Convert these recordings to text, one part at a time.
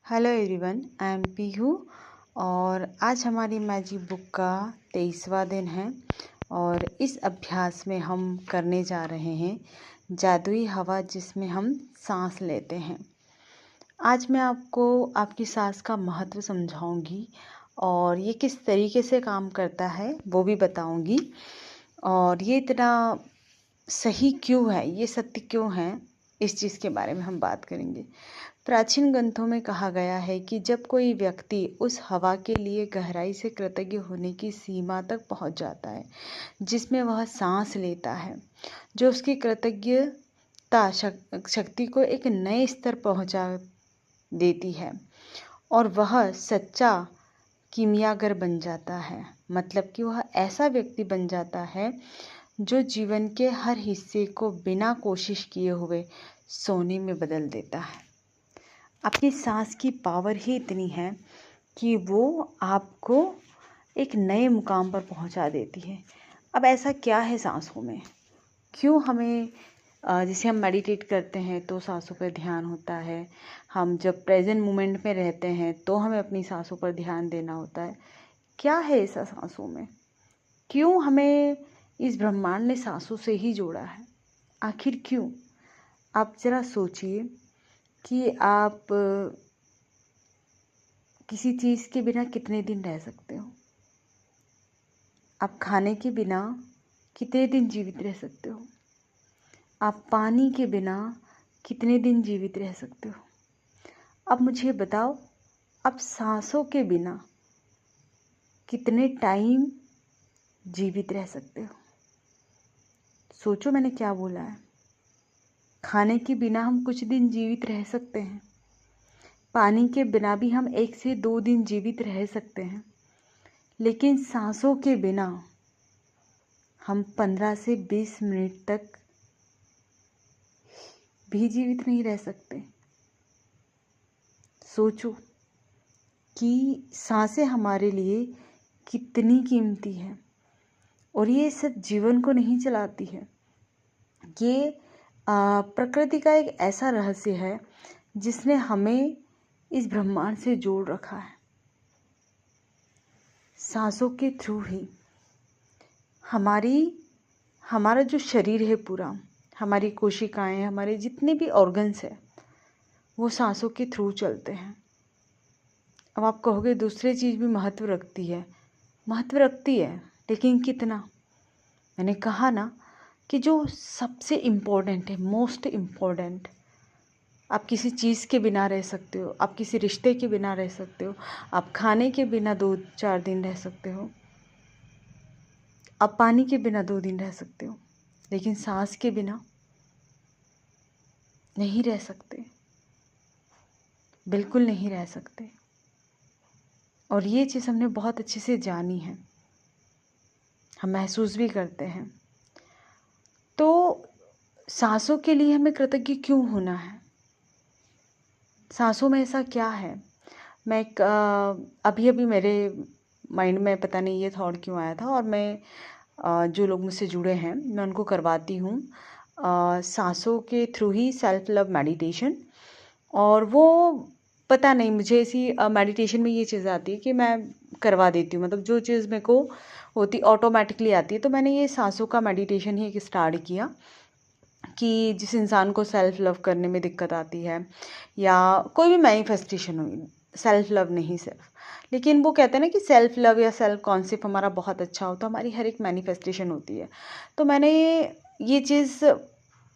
Hello everyone, I am Pihu और आज हमारी मैजिक बुक का 23वां दिन है और इस अभ्यास में हम करने जा रहे हैं जादुई हवा, जिसमें हम सांस लेते हैं। आज मैं आपको आपकी सांस का महत्व समझाऊंगी और ये किस तरीके से काम करता है वो भी बताऊंगी। और ये इतना सही क्यों है, ये सत्य क्यों है, इस चीज़ के बारे में हम बात करेंगे। प्राचीन ग्रंथों में कहा गया है कि जब कोई व्यक्ति उस हवा के लिए गहराई से कृतज्ञ होने की सीमा तक पहुंच जाता है जिसमें वह सांस लेता है, जो उसकी कृतज्ञता शक्ति को एक नए स्तर पहुंचा देती है और वह सच्चा कीमियागर बन जाता है। मतलब कि वह ऐसा व्यक्ति बन जाता है जो जीवन के हर हिस्से को बिना कोशिश किए हुए सोने में बदल देता है। आपकी सांस की पावर ही इतनी है कि वो आपको एक नए मुकाम पर पहुंचा देती है। अब ऐसा क्या है सांसों में, क्यों हमें जैसे हम मेडिटेट करते हैं तो सांसों पर ध्यान होता है, हम जब प्रेजेंट मोमेंट में रहते हैं तो हमें अपनी सांसों पर ध्यान देना होता है। क्या है ऐसा सांसों में, क्यों हमें इस ब्रह्मांड ने सांसों से ही जोड़ा है, आखिर क्यों? आप ज़रा सोचिए कि आप किसी चीज़ के बिना कितने दिन रह सकते हो। आप खाने के बिना कितने दिन जीवित रह सकते हो। आप पानी के बिना कितने दिन जीवित रह सकते हो। अब मुझे बताओ, आप सांसों के बिना कितने टाइम जीवित रह सकते हो। सोचो मैंने क्या बोला है। खाने के बिना हम कुछ दिन जीवित रह सकते हैं, पानी के बिना भी हम 1 से 2 दिन जीवित रह सकते हैं, लेकिन सांसों के बिना हम 15 से 20 मिनट तक भी जीवित नहीं रह सकते। सोचो कि सांसें हमारे लिए कितनी कीमती है और ये सब जीवन को नहीं चलाती है। ये प्रकृति का एक ऐसा रहस्य है जिसने हमें इस ब्रह्मांड से जोड़ रखा है। सांसों के थ्रू ही हमारा जो शरीर है पूरा, हमारी कोशिकाएं, हमारे जितने भी ऑर्गन्स हैं, वो सांसों के थ्रू चलते हैं। अब आप कहोगे दूसरी चीज़ भी महत्व रखती है। महत्व रखती है, लेकिन कितना? मैंने कहा ना कि जो सबसे इम्पोर्टेंट है, मोस्ट इम्पोर्टेंट, आप किसी चीज़ के बिना रह सकते हो, आप किसी रिश्ते के बिना रह सकते हो, आप खाने के बिना 2-4 दिन रह सकते हो, आप पानी के बिना 2 दिन रह सकते हो, लेकिन सांस के बिना नहीं रह सकते, बिल्कुल नहीं रह सकते। और ये चीज़ हमने बहुत अच्छे से जानी है, हम महसूस भी करते हैं। तो सांसों के लिए हमें कृतज्ञ क्यों होना है? सांसों में ऐसा क्या है? मैं एक अभी मेरे माइंड में पता नहीं ये थॉट क्यों आया था, और मैं जो लोग मुझसे जुड़े हैं मैं उनको करवाती हूँ सांसों के थ्रू ही सेल्फ लव मेडिटेशन। और वो पता नहीं मुझे ऐसी मेडिटेशन में ये चीज़ आती है कि मैं करवा देती हूँ, मतलब जो चीज़ मेरे को होती ऑटोमेटिकली आती है। तो मैंने ये सांसों का मेडिटेशन ही एक स्टार्ट किया कि जिस इंसान को सेल्फ लव करने में दिक्कत आती है या कोई भी मैनिफेस्टेशन हुई, सेल्फ लव नहीं सिर्फ, लेकिन वो कहते हैं ना कि सेल्फ लव या सेल्फ कॉन्सेप्ट हमारा बहुत अच्छा हो तो हमारी हर एक मैनिफेस्टेशन होती है। तो मैंने ये चीज़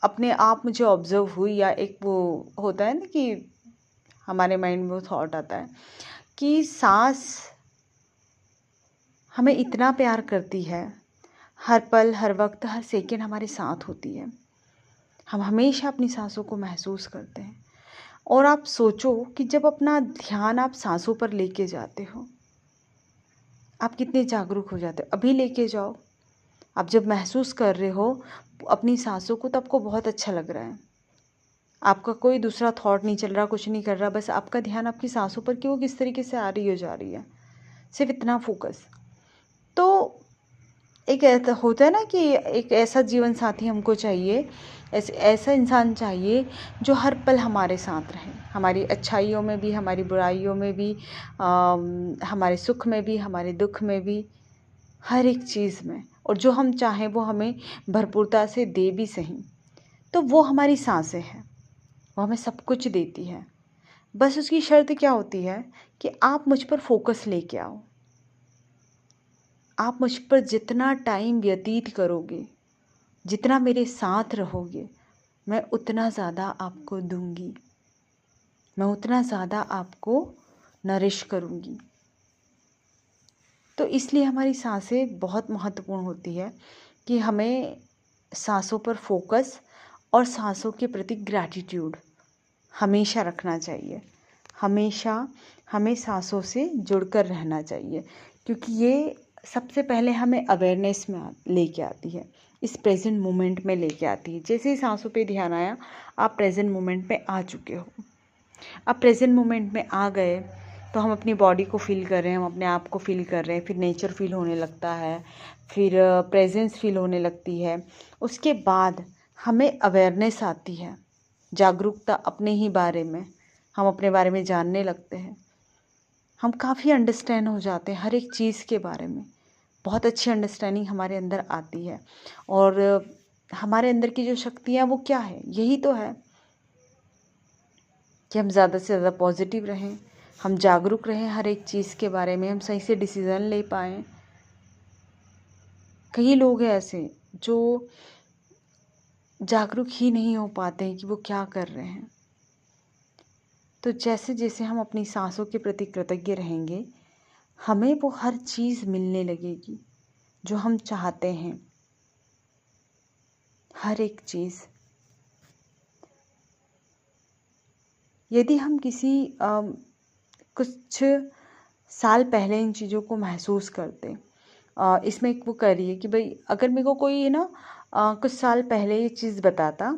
अपने आप मुझे ऑब्जर्व हुई, या एक वो होता है ना कि हमारे माइंड में वो थॉट आता है कि सांस हमें इतना प्यार करती है, हर पल हर वक्त हर सेकंड हमारे साथ होती है, हम हमेशा अपनी सांसों को महसूस करते हैं। और आप सोचो कि जब अपना ध्यान आप सांसों पर लेके जाते हो, आप कितने जागरूक हो जाते हो। अभी लेके जाओ, आप जब महसूस कर रहे हो अपनी सांसों को तो आपको बहुत अच्छा लग रहा है, आपका कोई दूसरा थॉट नहीं चल रहा, कुछ नहीं कर रहा, बस आपका ध्यान आपकी सांसों पर कि वो किस तरीके से आ रही हो जा रही है, सिर्फ इतना फोकस। तो एक ऐसा होता है ना कि एक ऐसा जीवन साथी हमको चाहिए, ऐसा इंसान चाहिए जो हर पल हमारे साथ रहे, हमारी अच्छाइयों में भी, हमारी बुराइयों में भी, हमारे सुख में भी, हमारे दुख में भी, हर एक चीज़ में। और जो हम चाहें वो हमें भरपूरता से दे भी सही। तो वो हमारी सांसें हैं, वो हमें सब कुछ देती है। बस उसकी शर्त क्या होती है कि आप मुझ पर फोकस लेके आओ। आप मुझ पर जितना टाइम व्यतीत करोगे, जितना मेरे साथ रहोगे, मैं उतना ज़्यादा आपको दूंगी, मैं उतना ज़्यादा आपको नरिश करूंगी। तो इसलिए हमारी सांसें बहुत महत्वपूर्ण होती है कि हमें सांसों पर फोकस और सांसों के प्रति ग्रैटिट्यूड हमेशा रखना चाहिए। हमेशा हमें सांसों से जुड़कर रहना चाहिए, क्योंकि ये सबसे पहले हमें अवेयरनेस में लेके आती है, इस प्रेजेंट मोमेंट में लेके आती है। जैसे ही सांसों पे ध्यान आया, आप प्रेजेंट मोमेंट में आ चुके हो। अब प्रेजेंट मोमेंट में आ गए तो हम अपनी बॉडी को फील कर रहे हैं, हम अपने आप को फील कर रहे हैं, फिर नेचर फील होने लगता है, फिर प्रेजेंस फील होने लगती है। उसके बाद हमें अवेयरनेस आती है, जागरूकता अपने ही बारे में, हम अपने बारे में जानने लगते हैं। हम काफ़ी अंडरस्टैंड हो जाते हैं हर एक चीज़ के बारे में, बहुत अच्छी अंडरस्टैंडिंग हमारे अंदर आती है। और हमारे अंदर की जो शक्तियाँ वो क्या है, यही तो है कि हम ज़्यादा से ज़्यादा पॉजिटिव रहें, हम जागरूक रहें हर एक चीज़ के बारे में, हम सही से डिसीज़न ले पाएँ। कई लोग हैं ऐसे जो जागरूक ही नहीं हो पाते हैं कि वो क्या कर रहे हैं। तो जैसे जैसे हम अपनी सांसों के प्रति कृतज्ञ रहेंगे, हमें वो हर चीज़ मिलने लगेगी जो हम चाहते हैं, हर एक चीज़। यदि हम कुछ साल पहले इन चीज़ों को महसूस करते, इसमें एक वो करिए कि भाई अगर मेरे को कोई ना कुछ साल पहले ये चीज़ बताता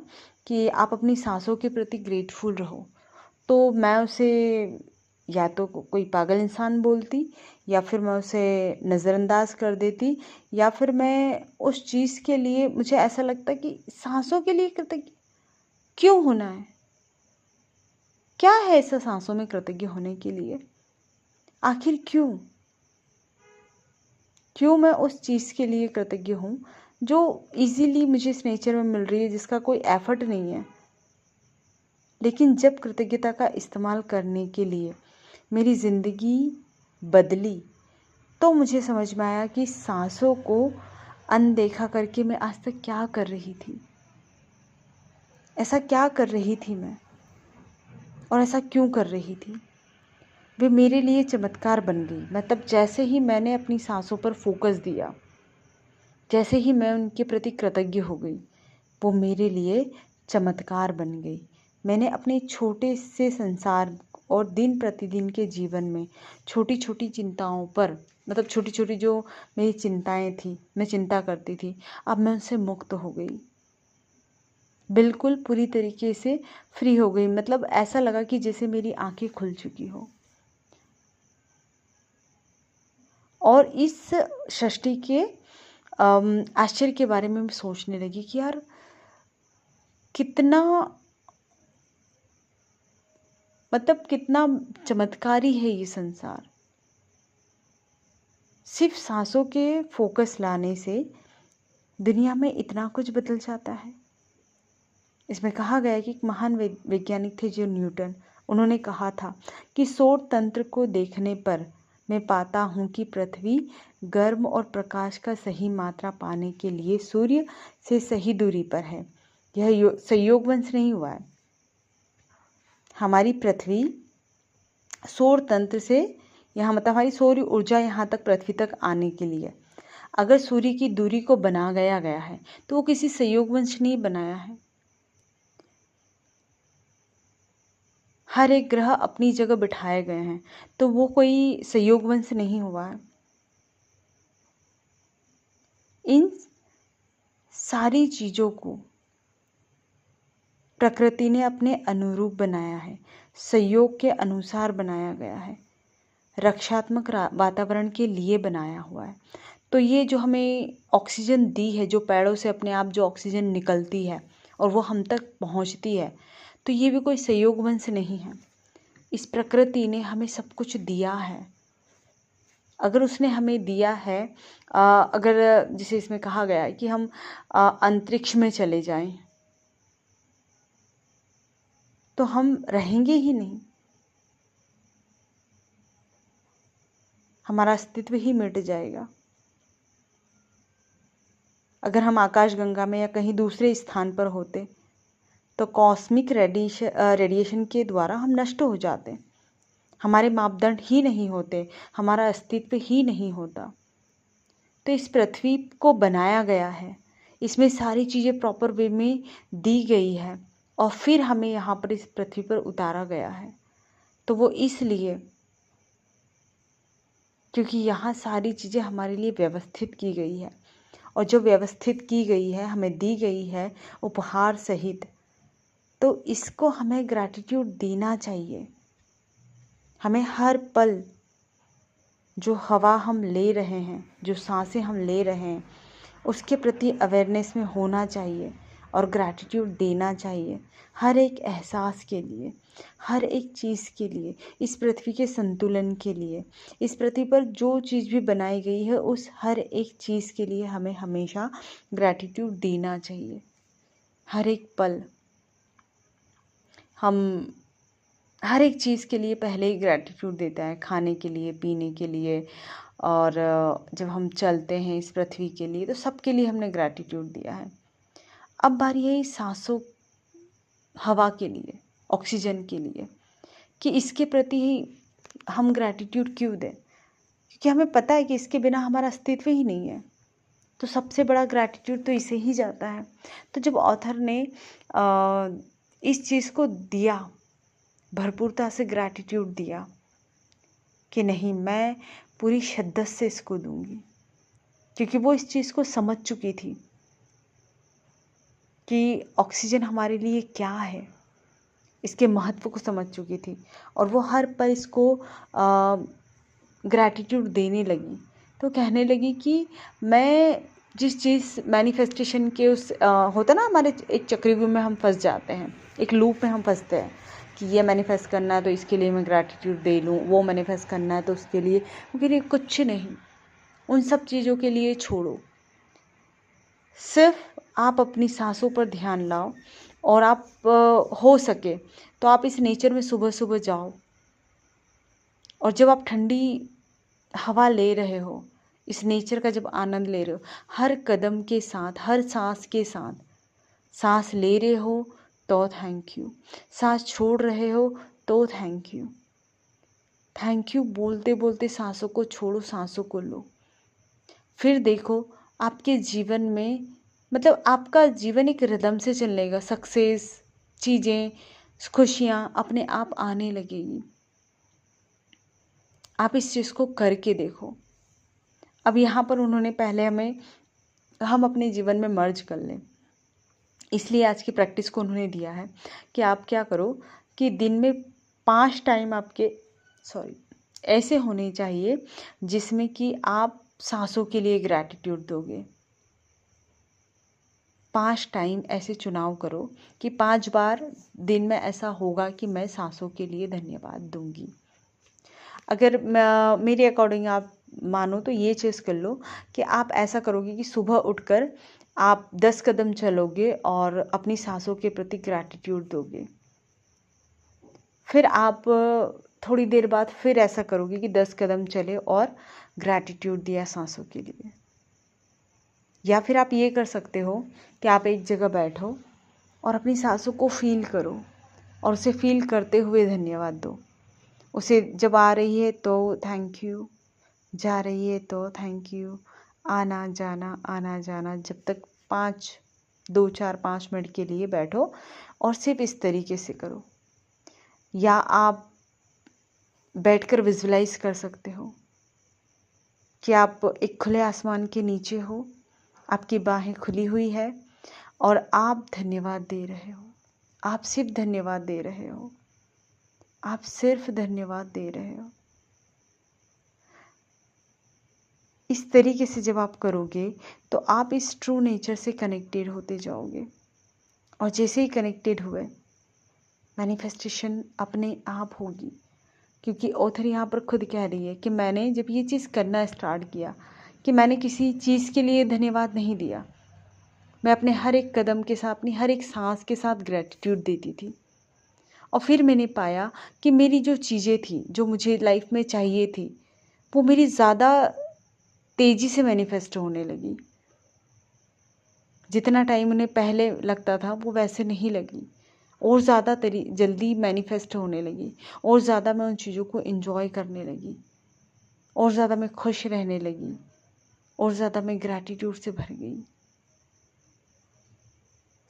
कि आप अपनी सांसों के प्रति ग्रेटफुल रहो, तो मैं उसे या तो कोई पागल इंसान बोलती, या फिर मैं उसे नज़रअंदाज कर देती, या फिर मैं उस चीज़ के लिए, मुझे ऐसा लगता कि सांसों के लिए कृतज्ञ क्यों होना है, क्या है ऐसा सांसों में कृतज्ञ होने के लिए, आखिर क्यों मैं उस चीज़ के लिए कृतज्ञ हूँ जो इजीली मुझे इस नेचर में मिल रही है, जिसका कोई एफर्ट नहीं है। लेकिन जब कृतज्ञता का इस्तेमाल करने के लिए मेरी ज़िंदगी बदली, तो मुझे समझ में आया कि सांसों को अनदेखा करके मैं आज तक क्या कर रही थी, ऐसा क्या कर रही थी मैं, और ऐसा क्यों कर रही थी। वे मेरे लिए चमत्कार बन गई। मतलब जैसे ही मैंने अपनी सांसों पर फोकस दिया, जैसे ही मैं उनके प्रति कृतज्ञ हो गई, वो मेरे लिए चमत्कार बन गई। मैंने अपने छोटे से संसार और दिन प्रतिदिन के जीवन में छोटी छोटी चिंताओं पर, मतलब छोटी छोटी जो मेरी चिंताएं थी, मैं चिंता करती थी, अब मैं उनसे मुक्त हो गई, बिल्कुल पूरी तरीके से फ्री हो गई। मतलब ऐसा लगा कि जैसे मेरी आंखें खुल चुकी हो। और इस सृष्टि के आश्चर्य के बारे में मैं सोचने लगी कि यार कितना, मतलब कितना चमत्कारी है ये संसार। सिर्फ सांसों के फोकस लाने से दुनिया में इतना कुछ बदल जाता है। इसमें कहा गया है कि एक महान वैज्ञानिक थे जो न्यूटन, उन्होंने कहा था कि सौर तंत्र को देखने पर मैं पाता हूँ कि पृथ्वी गर्म और प्रकाश का सही मात्रा पाने के लिए सूर्य से सही दूरी पर है। यह संयोगवश नहीं हुआ है। हमारी पृथ्वी सौर तंत्र से यहाँ, मतलब हमारी सौर ऊर्जा यहाँ तक, पृथ्वी तक आने के लिए अगर सूर्य की दूरी को बनाया गया है तो वो किसी संयोगवश नहीं बनाया है। हर एक ग्रह अपनी जगह बिठाए गए हैं, तो वो कोई संयोगवश नहीं हुआ है। इन सारी चीज़ों को प्रकृति ने अपने अनुरूप बनाया है, संयोग के अनुसार बनाया गया है, रक्षात्मक वातावरण के लिए बनाया हुआ है। तो ये जो हमें ऑक्सीजन दी है, जो पेड़ों से अपने आप जो ऑक्सीजन निकलती है और वो हम तक पहुंचती है, तो ये भी कोई संयोगवश नहीं है। इस प्रकृति ने हमें सब कुछ दिया है। अगर उसने हमें दिया है, अगर जिसे इसमें कहा गया है कि हम अंतरिक्ष में चले जाएं, तो हम रहेंगे ही नहीं, हमारा अस्तित्व ही मिट जाएगा। अगर हम आकाशगंगा में या कहीं दूसरे स्थान पर होते तो कॉस्मिक रेडिएशन के द्वारा हम नष्ट हो जाते, हमारे मापदंड ही नहीं होते, हमारा अस्तित्व ही नहीं होता। तो इस पृथ्वी को बनाया गया है, इसमें सारी चीज़ें प्रॉपर वे में दी गई है और फिर हमें यहाँ पर इस पृथ्वी पर उतारा गया है। तो वो इसलिए क्योंकि यहाँ सारी चीज़ें हमारे लिए व्यवस्थित की गई है, और जो व्यवस्थित की गई है, हमें दी गई है उपहार सहित, तो इसको हमें ग्रैटिट्यूड देना चाहिए। हमें हर पल जो हवा हम ले रहे हैं, जो सांसें हम ले रहे हैं, उसके प्रति अवेयरनेस में होना चाहिए और ग्रैटिट्यूड देना चाहिए। हर एक एहसास के लिए, हर एक चीज़ के लिए, इस पृथ्वी के संतुलन के लिए, इस पृथ्वी पर जो चीज़ भी बनाई गई है, उस हर एक चीज़ के लिए हमें हमेशा ग्रैटिट्यूड देना चाहिए। हर एक पल हम हर एक चीज़ के लिए पहले ही ग्रैटिट्यूड देता है, खाने के लिए, पीने के लिए, और जब हम चलते हैं इस पृथ्वी के लिए, तो सबके लिए हमने ग्रैटिट्यूड दिया है। अब बारी है सांसों, हवा के लिए, ऑक्सीजन के लिए, कि इसके प्रति हम ग्रैटिट्यूड क्यों दें, क्योंकि हमें पता है कि इसके बिना हमारा अस्तित्व ही नहीं है। तो सबसे बड़ा ग्रैटिट्यूड तो इसे ही जाता है। तो जब ऑथर ने इस चीज़ को दिया, भरपूरता से ग्रैटिट्यूड दिया कि नहीं, मैं पूरी शिद्दत से इसको दूंगी, क्योंकि वो इस चीज़ को समझ चुकी थी कि ऑक्सीजन हमारे लिए क्या है, इसके महत्व को समझ चुकी थी, और वो हर पल इसको ग्रैटिट्यूड देने लगी। तो कहने लगी कि मैं जिस चीज़ मैनिफेस्टेशन के उस होता ना, हमारे एक चक्रव्यूह में हम फंस जाते हैं, एक लूप में हम फंसते हैं कि ये मैनिफेस्ट करना है तो इसके लिए मैं ग्रैटिट्यूड दे लूँ, वो मैनिफेस्ट करना है तो उसके लिए कुछ नहीं। उन सब चीज़ों के लिए छोड़ो, सिर्फ आप अपनी सांसों पर ध्यान लाओ, और आप हो सके तो आप इस नेचर में सुबह सुबह जाओ, और जब आप ठंडी हवा ले रहे हो, इस नेचर का जब आनंद ले रहे हो, हर कदम के साथ, हर सांस के साथ, सांस ले रहे हो तो थैंक यू, सांस छोड़ रहे हो तो थैंक यू, थैंक यू बोलते बोलते सांसों को छोड़ो, सांसों को लो। फिर देखो आपके जीवन में, मतलब आपका जीवन एक रिदम से चलने लगेगा, सक्सेस, चीज़ें, खुशियाँ अपने आप आने लगेगी। आप इस चीज़ को करके देखो। अब यहाँ पर उन्होंने पहले हम अपने जीवन में मर्ज कर लें, इसलिए आज की प्रैक्टिस को उन्होंने दिया है कि आप क्या करो कि दिन में 5 टाइम आपके ऐसे होने चाहिए जिसमें कि आप सांसों के लिए ग्रैटिट्यूड दोगे। 5 टाइम ऐसे चुनाव करो कि 5 बार दिन में ऐसा होगा कि मैं सांसों के लिए धन्यवाद दूंगी। अगर मेरे अकॉर्डिंग आप मानो तो ये चीज़ कर लो कि आप ऐसा करोगे कि सुबह उठकर आप 10 कदम चलोगे और अपनी सांसों के प्रति ग्रैटिट्यूड दोगे। फिर आप थोड़ी देर बाद फिर ऐसा करोगे कि 10 कदम चले और ग्रैटिट्यूड दिया सांसों के लिए। या फिर आप ये कर सकते हो कि आप एक जगह बैठो और अपनी सांसों को फील करो, और उसे फील करते हुए धन्यवाद दो। उसे जब आ रही है तो थैंक यू, जा रही है तो थैंक यू, आना जाना, जब तक 2 4 5 मिनट के लिए बैठो और सिर्फ इस तरीके से करो। या आप बैठकर विजुलाइज कर सकते हो कि आप एक खुले आसमान के नीचे हो, आपकी बाहें खुली हुई है और आप धन्यवाद दे रहे हो। आप सिर्फ धन्यवाद दे रहे हो, आप सिर्फ धन्यवाद दे रहे हो। इस तरीके से जब आप करोगे तो आप इस ट्रू नेचर से कनेक्टेड होते जाओगे, और जैसे ही कनेक्टेड हुए मैनिफेस्टेशन अपने आप होगी। क्योंकि ऑथर यहाँ पर खुद कह रही है कि मैंने जब ये चीज़ करना स्टार्ट किया कि मैंने किसी चीज़ के लिए धन्यवाद नहीं दिया, मैं अपने हर एक कदम के साथ, अपनी हर एक सांस के साथ ग्रैटिट्यूड देती थी। और फिर मैंने पाया कि मेरी जो चीज़ें थी, जो मुझे लाइफ में चाहिए थी, वो मेरी ज़्यादा तेज़ी से मैनिफेस्ट होने लगी। जितना टाइम उन्हें पहले लगता था वो वैसे नहीं लगी, और ज़्यादा जल्दी मैनिफेस्ट होने लगी, और ज़्यादा मैं उन चीज़ों को एंजॉय करने लगी, और ज़्यादा मैं खुश रहने लगी, और ज़्यादा मैं ग्रैटिट्यूड से भर गई।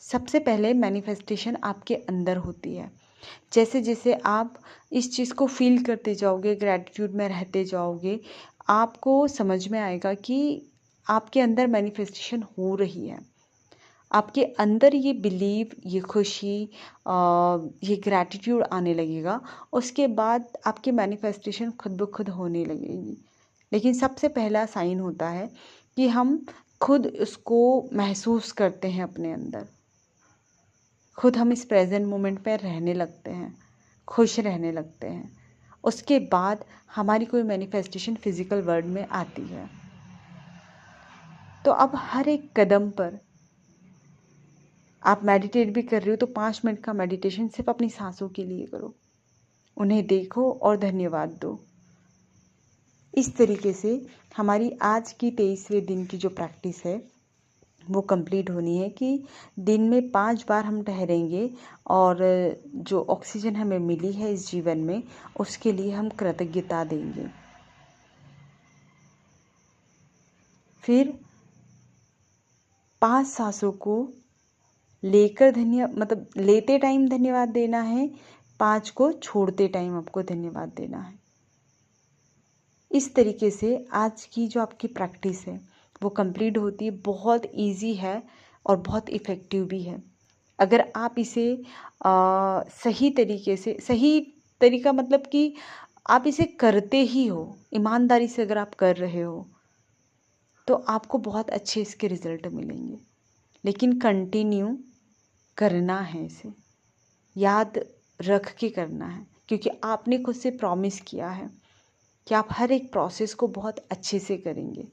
सबसे पहले मैनिफेस्टेशन आपके अंदर होती है। जैसे जैसे आप इस चीज़ को फील करते जाओगे, ग्रैटिट्यूड में रहते जाओगे, आपको समझ में आएगा कि आपके अंदर मैनिफेस्टेशन हो रही है। आपके अंदर ये बिलीव, ये खुशी, ये ग्रैटिट्यूड आने लगेगा। उसके बाद आपकी मैनिफेस्टेशन खुद ब खुद होने लगेगी। लेकिन सबसे पहला साइन होता है कि हम खुद उसको महसूस करते हैं अपने अंदर, खुद हम इस प्रेजेंट मोमेंट पे रहने लगते हैं, खुश रहने लगते हैं। उसके बाद हमारी कोई मैनिफेस्टेशन फिजिकल वर्ल्ड में आती है। तो अब हर एक कदम पर आप मेडिटेट भी कर रहे हो तो 5 मिनट का मेडिटेशन सिर्फ अपनी सांसों के लिए करो, उन्हें देखो और धन्यवाद दो। इस तरीके से हमारी आज की 23वें दिन की जो प्रैक्टिस है वो कंप्लीट होनी है कि दिन में 5 बार हम ठहरेंगे, और जो ऑक्सीजन हमें मिली है इस जीवन में उसके लिए हम कृतज्ञता देंगे। फिर 5 सांसों को लेकर मतलब लेते टाइम धन्यवाद देना है, 5 को छोड़ते टाइम आपको धन्यवाद देना है। इस तरीके से आज की जो आपकी प्रैक्टिस है वो कंप्लीट होती है। बहुत इजी है और बहुत इफ़ेक्टिव भी है। अगर आप इसे सही तरीके से, सही तरीका मतलब कि आप इसे करते ही हो, ईमानदारी से अगर आप कर रहे हो तो आपको बहुत अच्छे इसके रिज़ल्ट मिलेंगे। लेकिन कंटिन्यू करना है, इसे याद रख के करना है, क्योंकि आपने खुद से प्रॉमिस किया है कि आप हर एक प्रोसेस को बहुत अच्छे से करेंगे।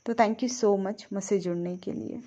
तो थैंक यू सो मच मुझसे जुड़ने के लिए।